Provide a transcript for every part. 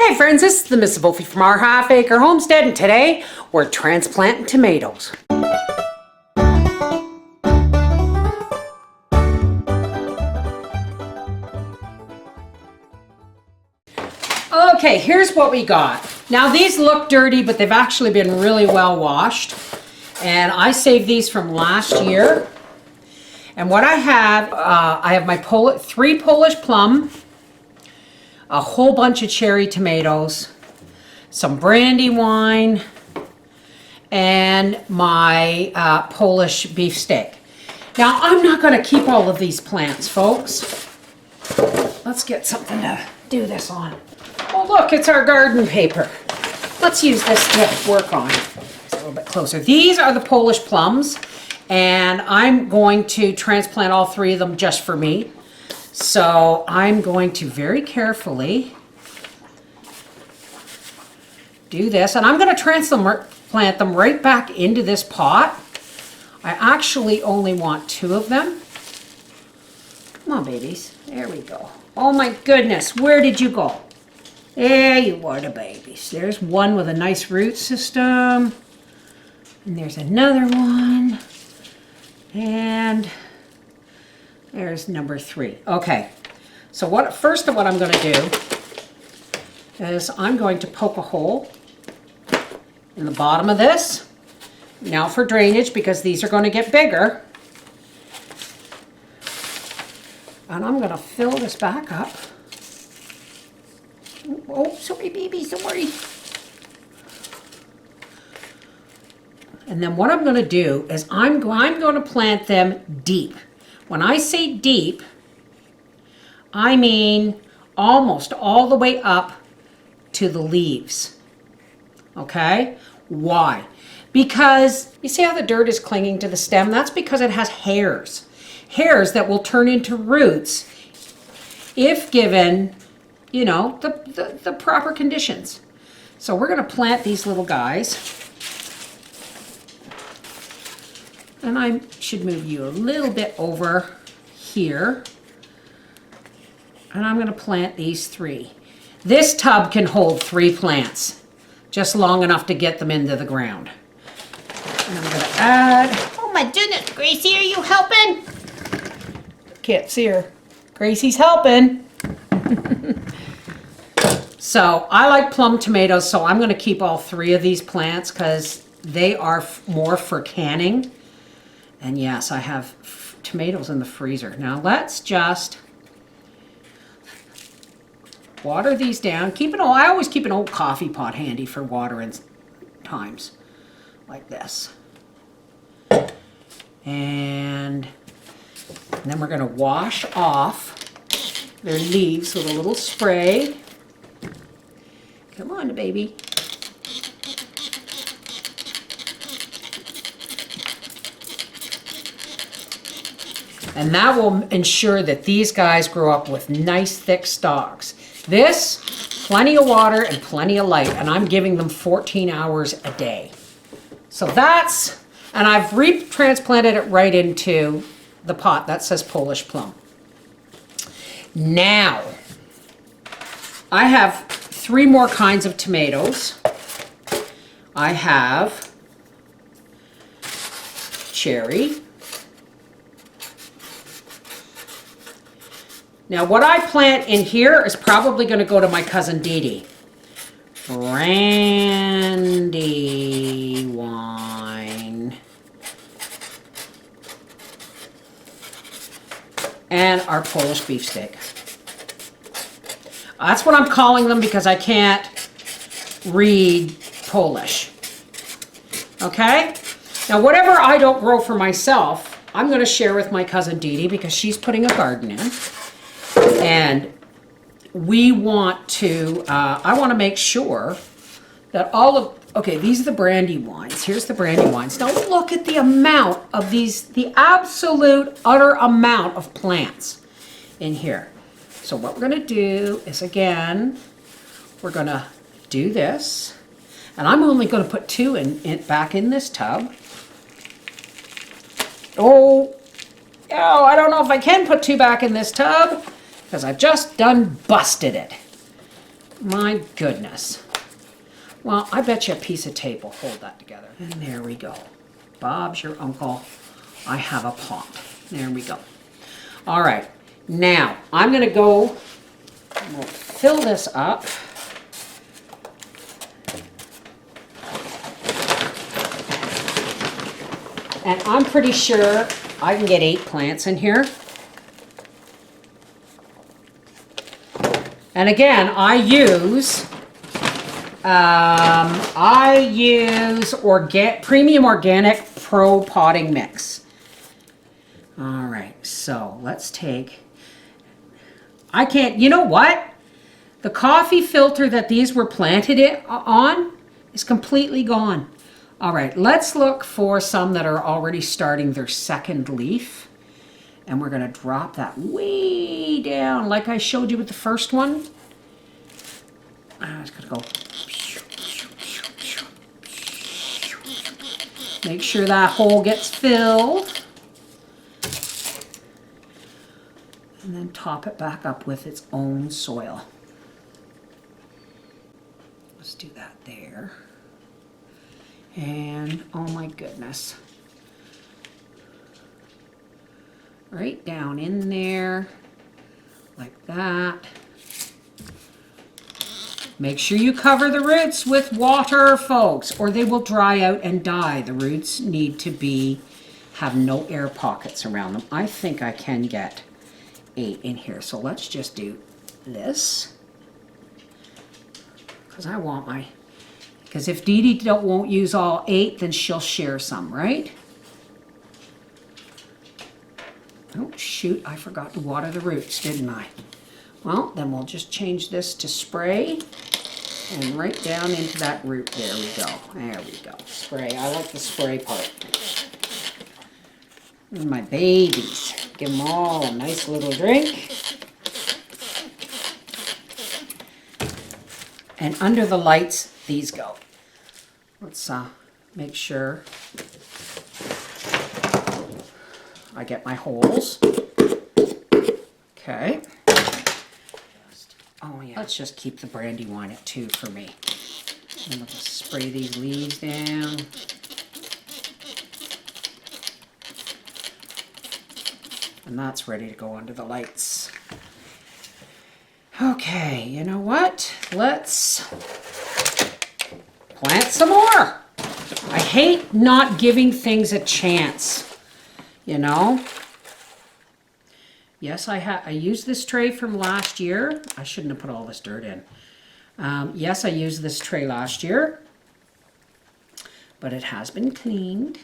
Hey friends, this is the Miss Wolfie from our Half Acre Homestead, and today we're transplanting tomatoes. Okay, here's what we got. Now these look dirty, but they've actually been really well washed. And I saved these from last year. And what I have my three Polish plum, a whole bunch of cherry tomatoes, some brandy wine, and my Polish beef steak. Now, I'm not going to keep all of these plants, folks. Let's get something to do this on. Oh, look, it's our garden paper. Let's use this to work on. It's a little bit closer. These are the Polish plums, and I'm going to transplant all three of them just for me. So I'm going to very carefully do this, and I'm going to transplant them right back into this pot. I actually only want 2 of them. Come on, babies. There we go. Oh my goodness, where did you go? There you are, the babies. There's one with a nice root system. And there's another one. And there's number 3. Okay, so what I'm going to do is I'm going to poke a hole in the bottom of this. Now for drainage, because these are going to get bigger. And I'm going to fill this back up. Oh, sorry, baby, sorry. And then what I'm going to do is I'm going to plant them deep. When I say deep, I mean almost all the way up to the leaves. Okay? Why? Because you see how the dirt is clinging to the stem? That's because it has hairs. Hairs that will turn into roots if given, you know, the proper conditions. So we're going to plant these little guys. And I should move you a little bit over here. And I'm going to plant these 3. This tub can hold 3 plants, just long enough to get them into the ground. And I'm going to add... Oh my goodness, Gracie, are you helping? Can't see her. Gracie's helping. So I like plum tomatoes, so I'm going to keep all 3 of these plants because they are more for canning. And yes, I have tomatoes in the freezer. Now let's just water these down. I always keep an old coffee pot handy for watering times like this. And then we're going to wash off their leaves with a little spray. Come on, baby. And that will ensure that these guys grow up with nice thick stalks. This, plenty of water and plenty of light, and I'm giving them 14 hours a day. So that's, and I've retransplanted it right into the pot that says Polish plum. Now, I have 3 more kinds of tomatoes. I have cherry. Now what I plant in here is probably going to go to my cousin Dee Dee. Brandy wine. And our Polish beef steak. That's what I'm calling them because I can't read Polish. Okay? Now whatever I don't grow for myself, I'm going to share with my cousin Dee Dee because she's putting a garden in. And we want to, I want to make sure that okay, these are the brandy wines. Here's the brandy wines. Now look at the amount of these, the absolute utter amount of plants in here. So what we're going to do is, again, we're going to do this. And I'm only going to put 2 back in this tub. Oh, I don't know if I can put 2 back in this tub because I've just busted it. My goodness. Well, I bet you a piece of tape will hold that together. And there we go. Bob's your uncle. I have a pot. There we go. All right. Now, I'm going to go and we'll fill this up. And I'm pretty sure I can get 8 plants in here. And again, I use Premium Organic Pro Potting Mix. All right, so let's take, you know what? The coffee filter that these were planted on is completely gone. All right, let's look for some that are already starting their second leaf. And we're gonna drop that way down like I showed you with the first one. I'm just gonna go. Make sure that hole gets filled. And then top it back up with its own soil. Let's do that there. And oh my goodness. Right down in there, like that. Make sure you cover the roots with water, folks, or they will dry out and die. The roots need to have no air pockets around them. I think I can get 8 in here. So let's just do this. Because I want because if Dee Dee won't use all 8, then she'll share some, right? Oh, shoot, I forgot to water the roots, didn't I? Well, then we'll just change this to spray and right down into that root. There we go. There we go. Spray. I like the spray part. And my babies. Give them all a nice little drink. And under the lights, these go. Let's make sure I get my holes. Okay. Oh yeah, let's just keep the brandywine at 2 for me. And we'll just spray these leaves down. And that's ready to go under the lights. Okay, you know what? Let's plant some more. I hate not giving things a chance, you know? Yes, I used this tray from last year. I shouldn't have put all this dirt in. Yes, I used this tray last year, but it has been cleaned.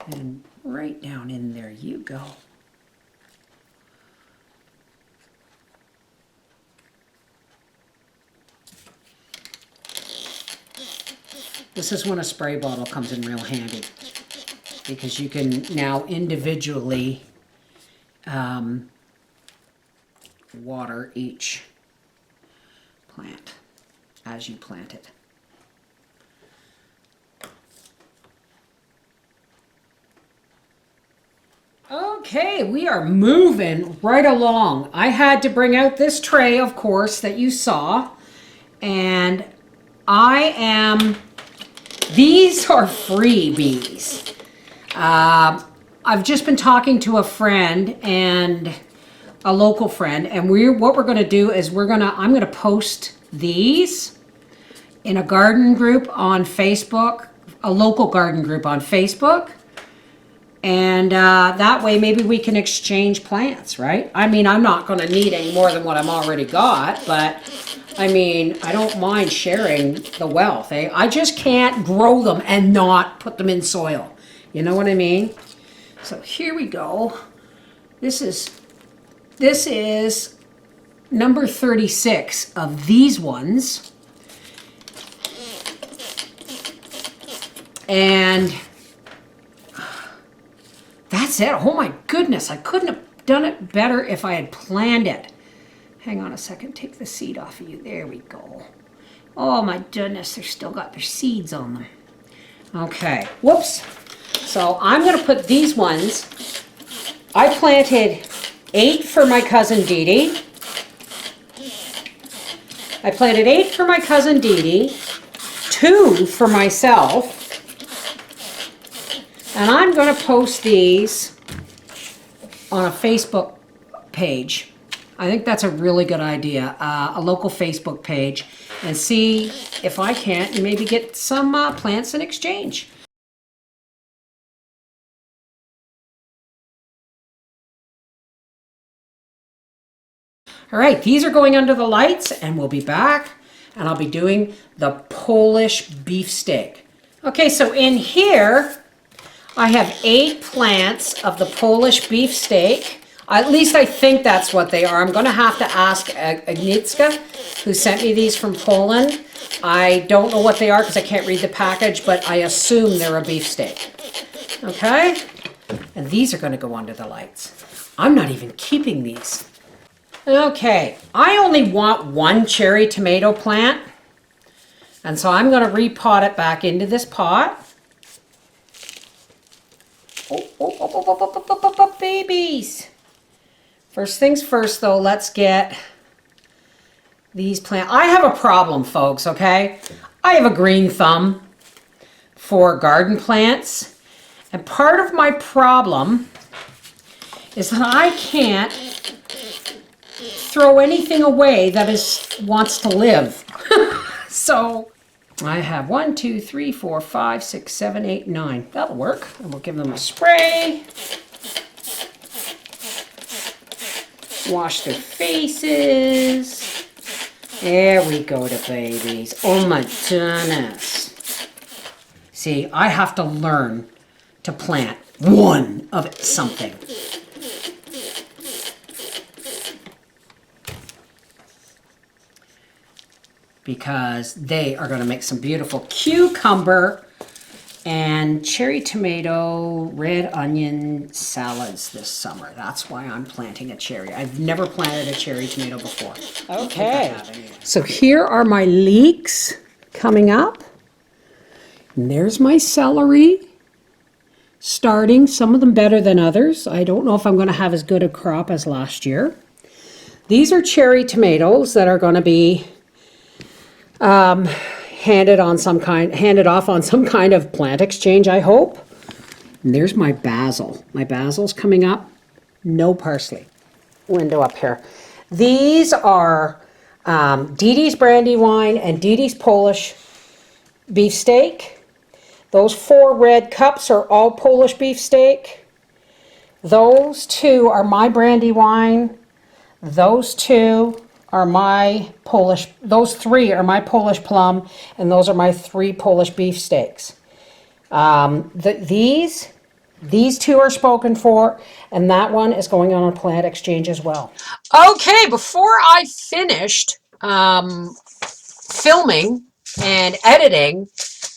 And right down in there you go. This is when a spray bottle comes in real handy, because you can now individually water each plant as you plant it. Okay, we are moving right along. I had to bring out this tray, of course, that you saw, and these are freebies. I've just been talking to a friend, and a local friend, and what we're going to do is I'm going to post these in a garden group on Facebook, a local garden group on Facebook, and that way maybe we can exchange plants, right? I mean, I'm not going to need any more than what I'm already got, but I mean, I don't mind sharing the wealth, eh? I just can't grow them and not put them in soil. You know what I mean? So here we go. This is number 36 of these ones. And that's it. Oh my goodness, I couldn't have done it better if I had planned it. Hang on a second, take the seed off of you. There we go. Oh my goodness, they've still got their seeds on them. Okay, whoops. So I'm gonna put these ones, I planted 8 for my cousin Dee Dee. I planted 8 for my cousin Dee Dee, 2 for myself, and I'm going to post these on a Facebook page. I think that's a really good idea, a local Facebook page, and see if I can't maybe get some plants in exchange. All right, these are going under the lights, and we'll be back, and I'll be doing the Polish beefsteak. Okay, so in here, I have 8 plants of the Polish beefsteak. At least I think that's what they are. I'm going to have to ask Agnieszka, who sent me these from Poland. I don't know what they are because I can't read the package, but I assume they're a beefsteak. Okay? And these are going to go under the lights. I'm not even keeping these. Okay, I only want 1 cherry tomato plant, and so I'm going to repot it back into this pot. Oh, babies. First things first, though, let's get these plants. I have a problem, folks, okay? I have a green thumb for garden plants, and part of my problem is that I can't throw anything away that wants to live. So I have 1, 2, 3, 4, 5, 6, 7, 8, 9. That'll work. And we'll give them a spray. Wash their faces. There we go, the babies. Oh my goodness. See, I have to learn to plant one of something. Because they are going to make some beautiful cucumber and cherry tomato, red onion salads this summer. That's why I'm planting a cherry. I've never planted a cherry tomato before. Okay. So here are my leeks coming up. And there's my celery starting, some of them better than others. I don't know if I'm going to have as good a crop as last year. These are cherry tomatoes that are going to be handed off on some kind of plant exchange, I hope. And there's my basil. My basil's coming up. No parsley. Window up here. These are Dee Dee's brandy wine and Dee Dee's Polish beefsteak. Those 4 red cups are all Polish beefsteak. Those 2 are my brandy wine. Those 2 are my those 3 are my Polish plum, and those are my 3 Polish beefsteaks. These 2 are spoken for, and that one is going on a plant exchange as well. Okay, before I finished filming and editing,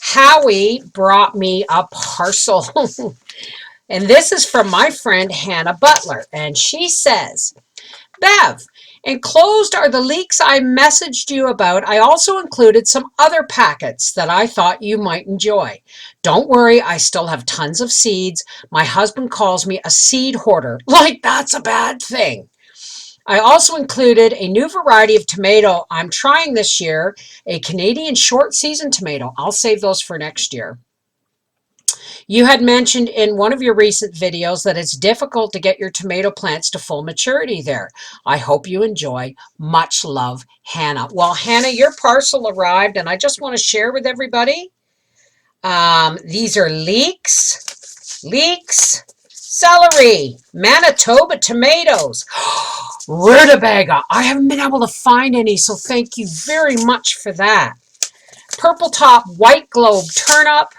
Howie brought me a parcel. And this is from my friend Hannah Butler, and she says, Bev, enclosed are the leeks I messaged you about. I also included some other packets that I thought you might enjoy. Don't worry, I still have tons of seeds. My husband calls me a seed hoarder. Like that's a bad thing. I also included a new variety of tomato I'm trying this year, a Canadian short season tomato. I'll save those for next year. You had mentioned in one of your recent videos that it's difficult to get your tomato plants to full maturity there. I hope you enjoy. Much love, Hannah. Well, Hannah, your parcel arrived, and I just want to share with everybody. These are leeks, celery, Manitoba tomatoes, rutabaga. I haven't been able to find any, so thank you very much for that. Purple top, white globe turnip,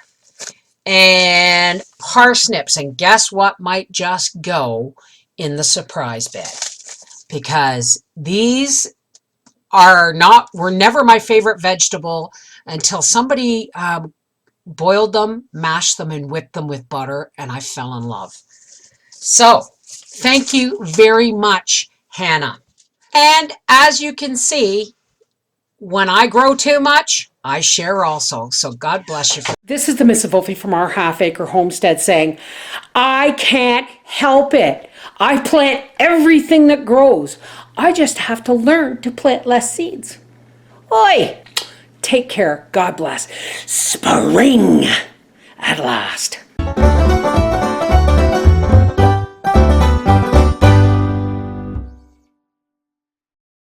and parsnips. And guess what might just go in the surprise bed? Because these were never my favorite vegetable until somebody boiled them, mashed them, and whipped them with butter, and I fell in love. So, thank you very much, Hannah. And as you can see, when I grow too much, I share also. So God bless you. This is the Miss Wolfie from our half-acre homestead saying, I can't help it. I plant everything that grows. I just have to learn to plant less seeds. Oi! Take care. God bless. Spring at last.